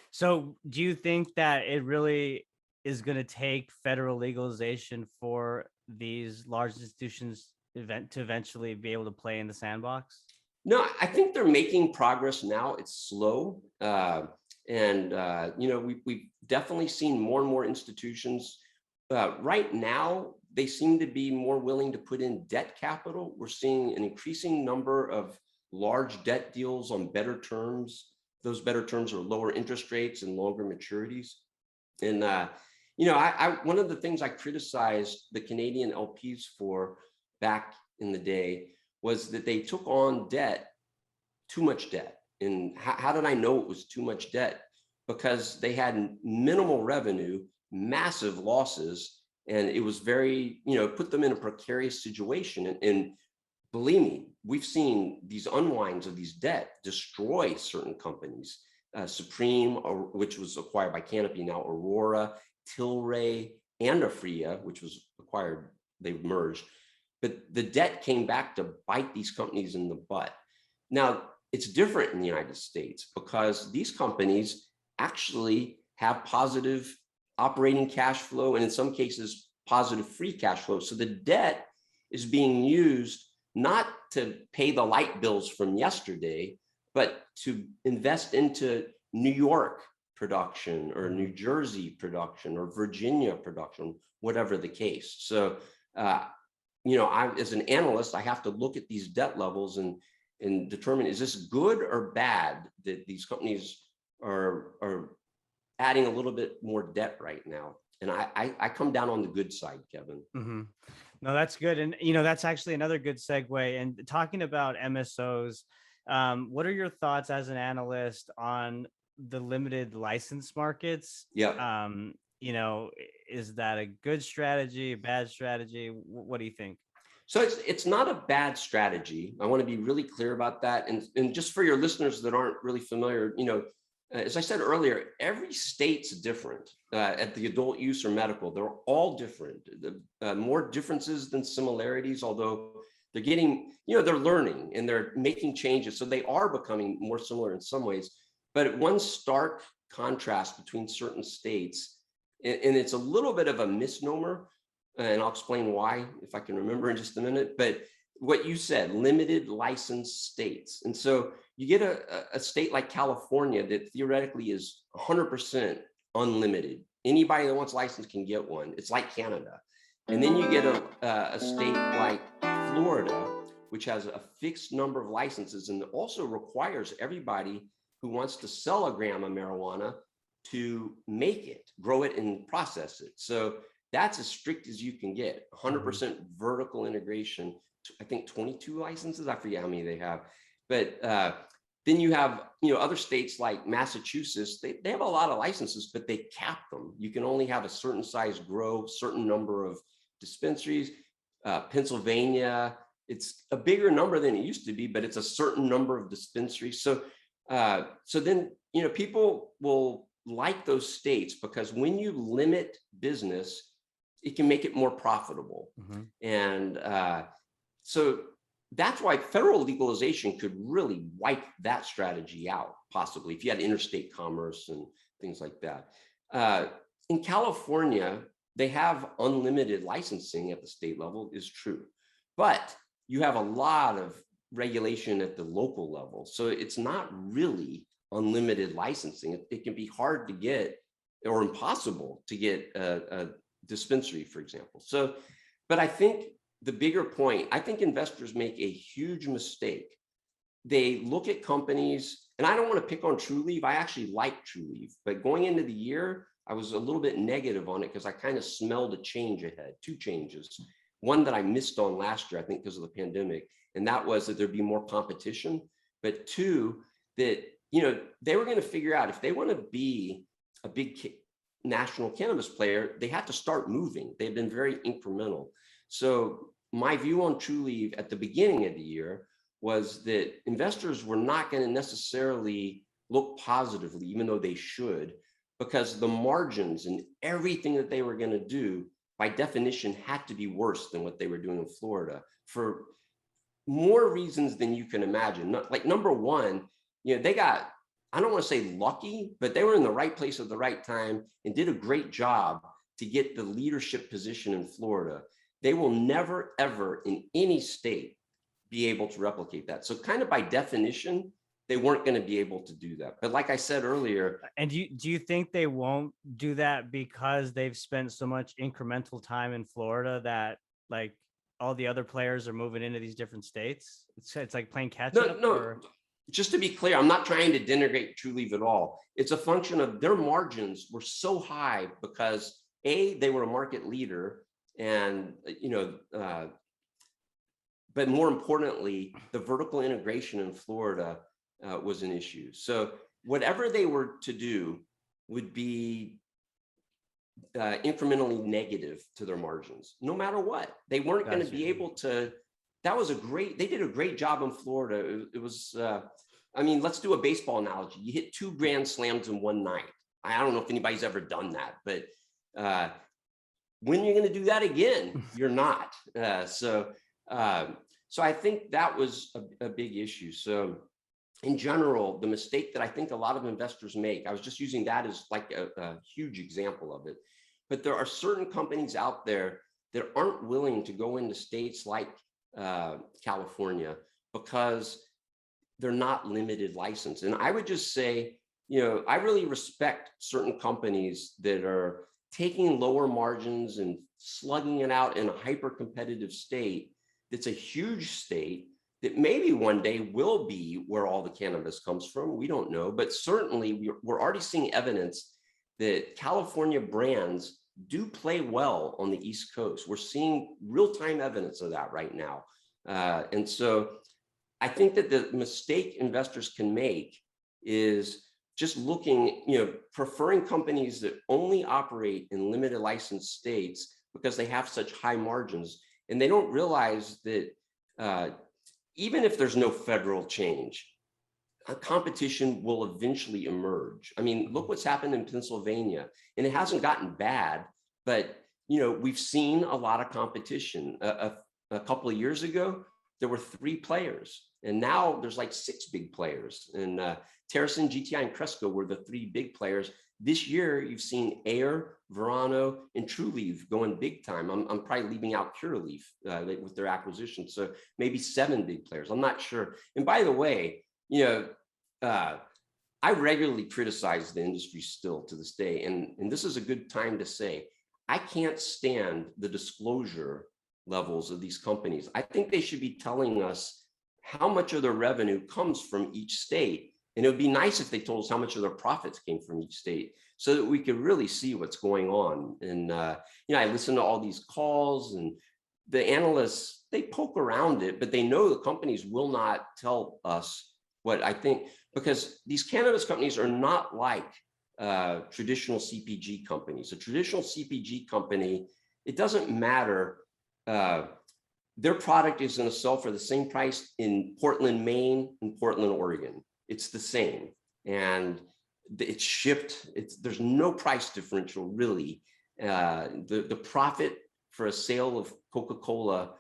So do you think that it really is going to take federal legalization for these large institutions to eventually be able to play in the sandbox? No, I think they're making progress now. It's slow. We've definitely seen more and more institutions. Right now, they seem to be more willing to put in debt capital. We're seeing an increasing number of large debt deals on better terms. Those better terms are lower interest rates and longer maturities. And, one of the things I criticized the Canadian LPs for back in the day was that they took on debt, too much debt. And how did I know it was too much debt? Because they had minimal revenue, massive losses, and it was very, put them in a precarious situation. And believe me, we've seen these unwinds of these debt destroy certain companies. Supreme, which was acquired by Canopy, now Aurora, Tilray, and Afria, which was acquired, they merged. But the debt came back to bite these companies in the butt. Now, it's different in the United States because these companies actually have positive operating cash flow, and in some cases, positive free cash flow. So the debt is being used not to pay the light bills from yesterday, but to invest into New York production or New Jersey production or Virginia production, whatever the case. So, I, as an analyst, I have to look at these debt levels and determine, is this good or bad that these companies are adding a little bit more debt right now? And I come down on the good side, Kevin. Mm-hmm. No, that's good. And, that's actually another good segue. And talking about MSOs, what are your thoughts as an analyst on the limited license markets? Yeah. Is that a good strategy, a bad strategy? What do you think? So it's not a bad strategy. I want to be really clear about that. And just for your listeners that aren't really familiar, as I said earlier, every state's different at the adult use or medical. They're all different. More differences than similarities, although they're getting, they're learning and they're making changes. So they are becoming more similar in some ways. But one stark contrast between certain states, and it's a little bit of a misnomer, and I'll explain why if I can remember in just a minute. But what you said, limited license states. And so you get a state like California that theoretically is 100% unlimited. Anybody that wants a license can get one. It's like Canada. And then you get a state like Florida, which has a fixed number of licenses and also requires everybody who wants to sell a gram of marijuana to make it, grow it, and process it. So that's as strict as you can get. 100% vertical integration. I think 22 licenses. I forget how many they have. But then you have, other states like Massachusetts. They have a lot of licenses, but they cap them. You can only have a certain size grow, certain number of dispensaries. Pennsylvania, it's a bigger number than it used to be, but it's a certain number of dispensaries. So then, people will like those states because when you limit business, it can make it more profitable. And so that's why federal legalization could really wipe that strategy out, possibly, if you had interstate commerce and things like that. In California, they have unlimited licensing at the state level, is true. But you have a lot of regulation at the local level. So it's not really unlimited licensing. It can be hard to get or impossible to get a dispensary, for example. So, but I think the bigger point, I think investors make a huge mistake. They look at companies, and I don't want to pick on Trulieve. I actually like Trulieve, but going into the year, I was a little bit negative on it because I kind of smelled a change ahead, two changes. One that I missed on last year, I think because of the pandemic, and that was that there'd be more competition. But two, that, they were going to figure out if they want to be a big national cannabis player, they had to start moving. They've been very incremental. So my view on Trulieve at the beginning of the year was that investors were not going to necessarily look positively, even though they should, because the margins and everything that they were going to do, by definition, had to be worse than what they were doing in Florida for more reasons than you can imagine. Like, number one, they got, I don't want to say lucky, but they were in the right place at the right time and did a great job to get the leadership position in Florida. They will never, ever in any state be able to replicate that. So kind of by definition, they weren't going to be able to do that. But like I said earlier. And do you think they won't do that because they've spent so much incremental time in Florida that like all the other players are moving into these different states? It's like playing catch up? No. Just to be clear, I'm not trying to denigrate Trulieve at all. It's a function of their margins were so high because they were a market leader, and but more importantly, the vertical integration in Florida was an issue. So whatever they were to do would be incrementally negative to their margins, no matter what. They weren't going to be able to. They did a great job in Florida. It was, let's do a baseball analogy. You hit 2 grand slams in one night. I don't know if anybody's ever done that, but when you're going to do that again, you're not. So I think that was a big issue. So in general, the mistake that I think a lot of investors make, I was just using that as like a huge example of it, but there are certain companies out there that aren't willing to go into states like California because they're not limited license. And I would just say, I really respect certain companies that are taking lower margins and slugging it out in a hyper competitive state that's a huge state that maybe one day will be where all the cannabis comes from. We don't know, but certainly we're already seeing evidence that California brands do play well on the East Coast. We're seeing real-time evidence of that right now. And so I think that the mistake investors can make is just looking, preferring companies that only operate in limited license states because they have such high margins. And they don't realize that even if there's no federal change, a competition will eventually emerge. I mean, look what's happened in Pennsylvania, and it hasn't gotten bad, but we've seen a lot of competition. A couple of years ago, there were 3 players, and now there's like 6 big players. And Terracin, GTI, and Cresco were the 3 big players. This year, you've seen Air, Verano, and Trulieve going big time. I'm probably leaving out Curaleaf with their acquisition. So maybe 7 big players. I'm not sure. And by the way, I regularly criticize the industry still to this day. And this is a good time to say, I can't stand the disclosure levels of these companies. I think they should be telling us how much of their revenue comes from each state. And it would be nice if they told us how much of their profits came from each state so that we could really see what's going on. And, I listen to all these calls, and the analysts, they poke around it, but they know the companies will not tell us what I think, because these cannabis companies are not like traditional CPG companies. A traditional CPG company, it doesn't matter. Their product is going to sell for the same price in Portland, Maine, and Portland, Oregon. It's the same, and it's shipped. There's no price differential really. The profit for a sale of Coca-Cola,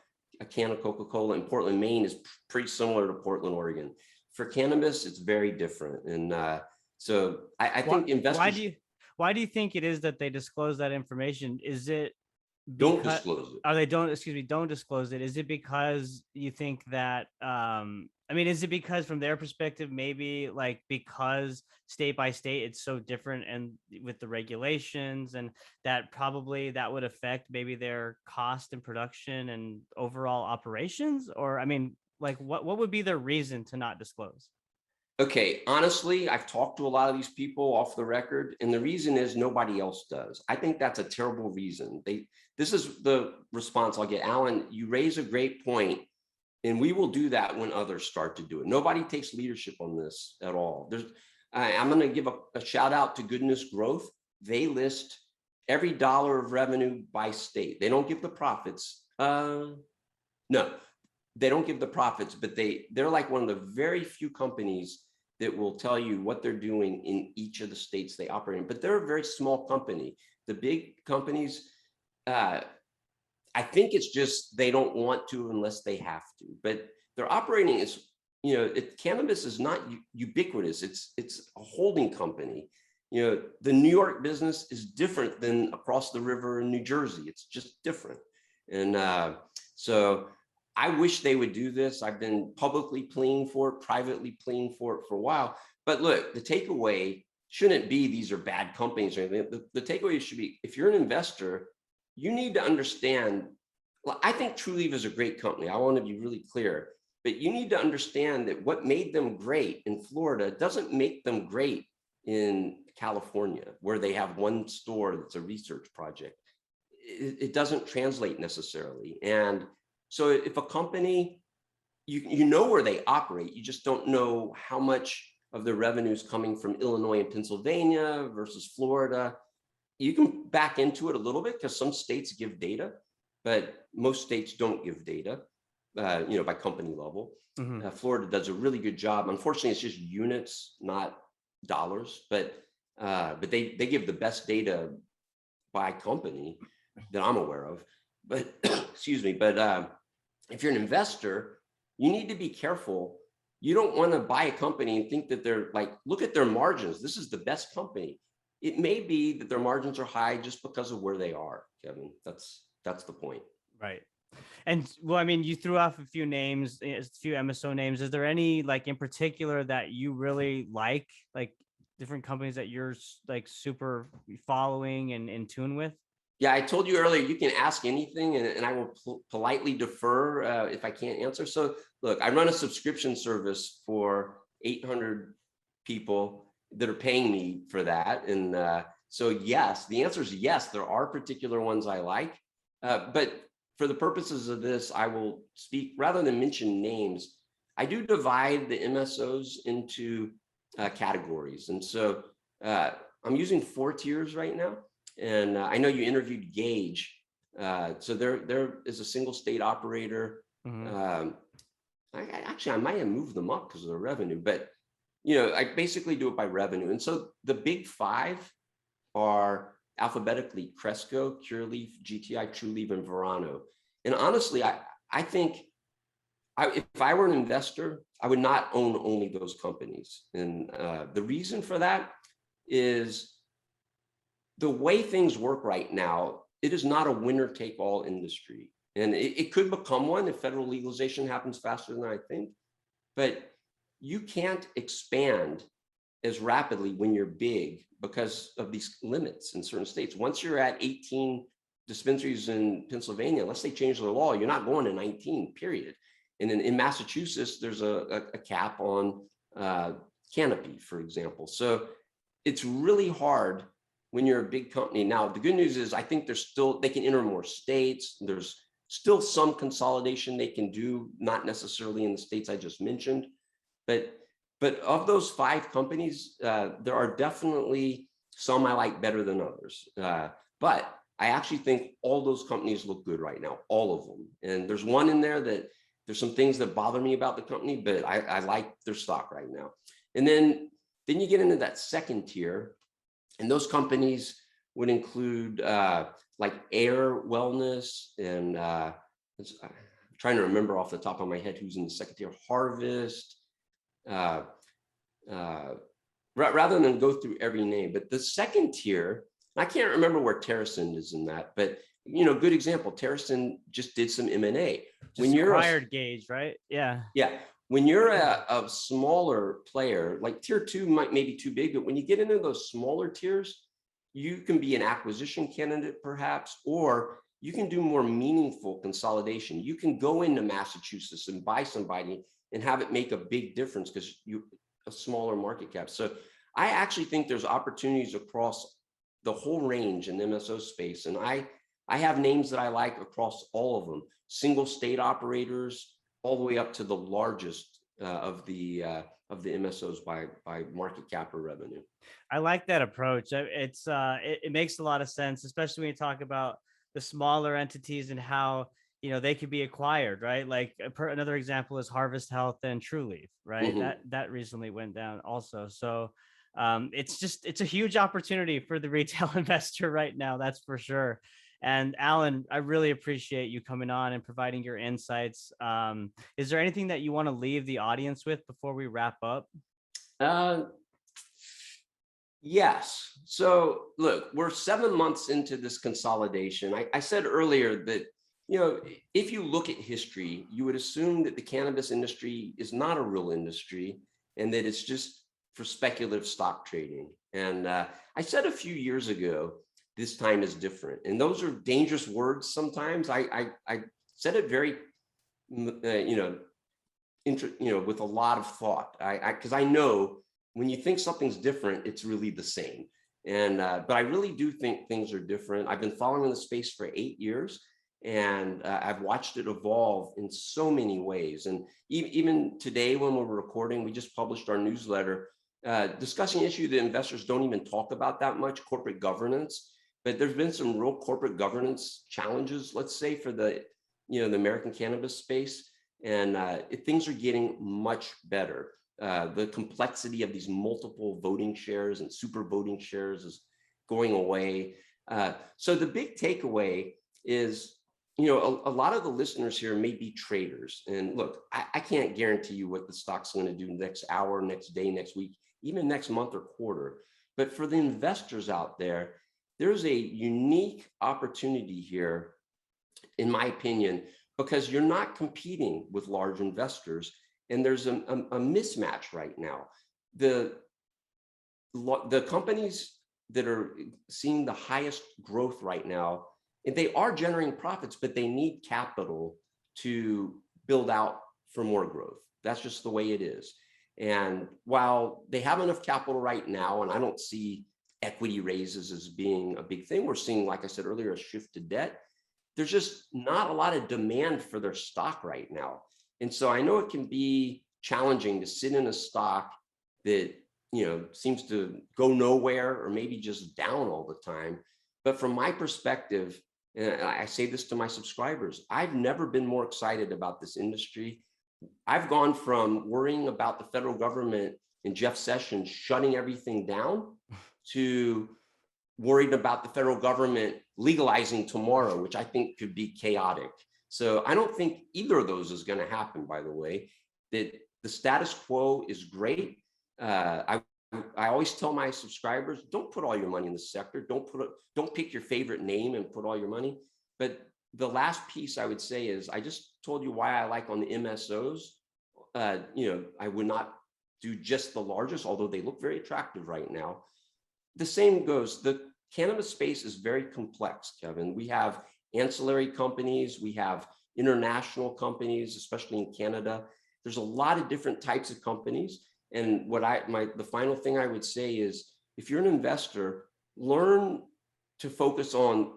a can of Coca-Cola in Portland, Maine, is pretty similar to Portland, Oregon. For cannabis, it's very different, and so I think investors. Why do you think it is that they disclose that information? Is it Don't disclose it. Or they don't, don't disclose it? Is it because you think that, is it because from their perspective, maybe like because state by state, it's so different and with the regulations, and that probably that would affect maybe their cost and production and overall operations? Or, what would be their reason to not disclose? Okay, honestly, I've talked to a lot of these people off the record, and the reason is nobody else does. I think that's a terrible reason. This is the response I'll get. Alan, you raise a great point, and we will do that when others start to do it. Nobody takes leadership on this at all. I'm going to give a shout out to Goodness Growth. They list every dollar of revenue by state. They don't give the profits. No, they don't give the profits, but they're like one of the very few companies that will tell you what they're doing in each of the states they operate in. But they're a very small company. The big companies, I think it's just they don't want to unless they have to. But they're operating as, cannabis is not ubiquitous. It's a holding company. The New York business is different than across the river in New Jersey. It's just different. And so I wish they would do this. I've been publicly pleading for it, privately pleading for it for a while. But look, the takeaway shouldn't be these are bad companies or anything. The takeaway should be, if you're an investor, you need to understand. Well, I think Trulieve is a great company. I want to be really clear, but you need to understand that what made them great in Florida doesn't make them great in California, where they have one store that's a research project. It doesn't translate necessarily. And so if a company, you know where they operate, you just don't know how much of their revenue is coming from Illinois and Pennsylvania versus Florida. You can back into it a little bit because some states give data, but most states don't give data, by company level. Mm-hmm. Florida does a really good job. Unfortunately, it's just units, not dollars, but they give the best data by company that I'm aware of. But excuse me, but if you're an investor, you need to be careful. You don't want to buy a company and think that they're like, look at their margins. This is the best company. It may be that their margins are high just because of where they are, Kevin. That's the point. Right. And well, I mean, you threw off a few names, a few MSO names. Is there any like in particular that you really like different companies that you're like super following and in tune with? Yeah, I told you earlier, you can ask anything and I will politely defer if I can't answer. So look, I run a subscription service for 800 people that are paying me for that. And so yes, the answer is yes, there are particular ones I like. But for the purposes of this, I will speak, rather than mention names, I do divide the MSOs into categories. And so I'm using 4 tiers right now. And I know you interviewed Gage. So there is a single state operator. Mm-hmm. I might have moved them up because of the revenue, but I basically do it by revenue. And so the big 5 are alphabetically Cresco, Cureleaf, GTI, Trulieve, and Verano. And honestly, I think if I were an investor, I would not own only those companies. And the reason for that is the way things work right now. It is not a winner take all industry. And it could become one if federal legalization happens faster than I think. But you can't expand as rapidly when you're big because of these limits in certain states. Once you're at 18 dispensaries in Pennsylvania, unless they change the law, you're not going to 19, period. And in Massachusetts, there's a cap on canopy, for example. So it's really hard when you're a big company. Now, the good news is I think they can enter more states. There's still some consolidation they can do, not necessarily in the states I just mentioned. But of those 5 companies, there are definitely some I like better than others. But I actually think all those companies look good right now, all of them. And there's one in there that there's some things that bother me about the company, but I like their stock right now. And then you get into that second tier, and those companies would include like Air Wellness and I'm trying to remember off the top of my head who's in the second tier, Harvest. Rather than go through every name, but the second tier, I can't remember where TerraSyn is in that, but good example. TerraSyn just did some M&A. When you're acquired Gage, right? Yeah. When you're a smaller player, like tier 2 might maybe too big, but when you get into those smaller tiers, you can be an acquisition candidate perhaps, or you can do more meaningful consolidation. You can go into Massachusetts and buy somebody and have it make a big difference because you a smaller market cap. So I actually think there's opportunities across the whole range in the MSO space. And I have names that I like across all of them, single state operators, all the way up to the largest of the MSOs by market cap or revenue. I like that approach. It makes a lot of sense, especially when you talk about the smaller entities and how they could be acquired, right? Like another example is Harvest Health and Trulieve, right? Mm-hmm. That recently went down also. So it's a huge opportunity for the retail investor right now, that's for sure. And Alan, I really appreciate you coming on and providing your insights. Is there anything that you want to leave the audience with before we wrap up? Yes. So look, we're 7 months into this consolidation. I said earlier that, if you look at history, you would assume that the cannabis industry is not a real industry and that it's just for speculative stock trading. And I said a few years ago, this time is different. And those are dangerous words sometimes. I said it very, with a lot of thought. Because I know when you think something's different, it's really the same. And but I really do think things are different. I've been following the space for 8 years, and I've watched it evolve in so many ways. And even today, when we're recording, we just published our newsletter discussing an issue that investors don't even talk about that much: corporate governance. But there's been some real corporate governance challenges, let's say, for the American cannabis space, and things are getting much better. The complexity of these multiple voting shares and super voting shares is going away. So the big takeaway is, a lot of the listeners here may be traders. And look, I can't guarantee you what the stock's going to do next hour, next day, next week, even next month or quarter. But for the investors out there, there's a unique opportunity here, in my opinion, because you're not competing with large investors, and there's a mismatch right now. The companies that are seeing the highest growth right now, and they are generating profits, but they need capital to build out for more growth. That's just the way it is. And while they have enough capital right now, and I don't see equity raises as being a big thing, we're seeing, like I said earlier, a shift to debt. There's just not a lot of demand for their stock right now. And so I know it can be challenging to sit in a stock that, seems to go nowhere or maybe just down all the time. But from my perspective, and I say this to my subscribers, I've never been more excited about this industry. I've gone from worrying about the federal government and Jeff Sessions shutting everything down to worried about the federal government legalizing tomorrow, which I think could be chaotic. So I don't think either of those is going to happen, by the way. That the status quo is great. I always tell my subscribers, don't put all your money in the sector. Don't pick your favorite name and put all your money. But the last piece I would say is, I just told you why I like on the MSOs. I would not do just the largest, although they look very attractive right now. The same goes, the cannabis space is very complex, Kevin. We have ancillary companies, we have international companies, especially in Canada. There's a lot of different types of companies. And the final thing I would say is, if you're an investor, learn to focus on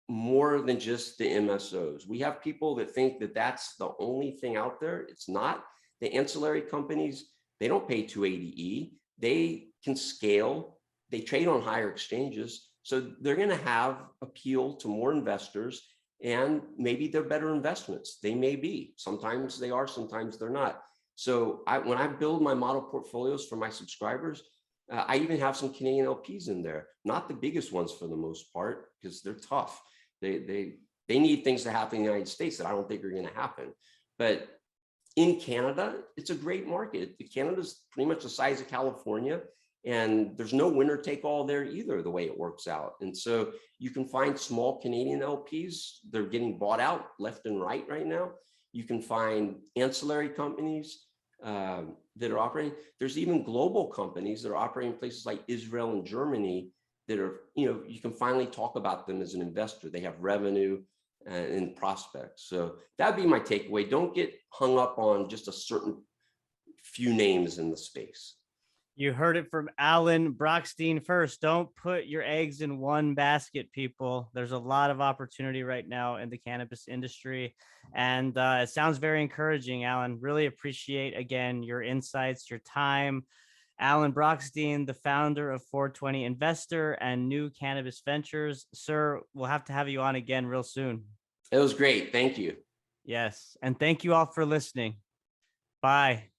more than just the MSOs. We have people that think that that's the only thing out there. It's not. The ancillary companies, they don't pay 280E. They can scale. They trade on higher exchanges. So they're going to have appeal to more investors, and maybe they're better investments. They may be. Sometimes they are, sometimes they're not. So when I build my model portfolios for my subscribers, I even have some Canadian LPs in there, not the biggest ones for the most part, because they're tough. They need things to happen in the United States that I don't think are going to happen. But in Canada, it's a great market. Canada's pretty much the size of California, and there's no winner take all there either, the way it works out. And so you can find small Canadian LPs. They're getting bought out left and right now. You can find ancillary companies that are operating. There's even global companies that are operating in places like Israel and Germany that are, you can finally talk about them as an investor. They have revenue and prospects. So that'd be my takeaway. Don't get hung up on just a certain few names in the space. You heard it from Alan Brochstein first. Don't put your eggs in one basket, people. There's a lot of opportunity right now in the cannabis industry. And it sounds very encouraging, Alan. Really appreciate, again, your insights, your time. Alan Brochstein, the founder of 420 Investor and New Cannabis Ventures. Sir, we'll have to have you on again real soon. It was great. Thank you. Yes. And thank you all for listening. Bye.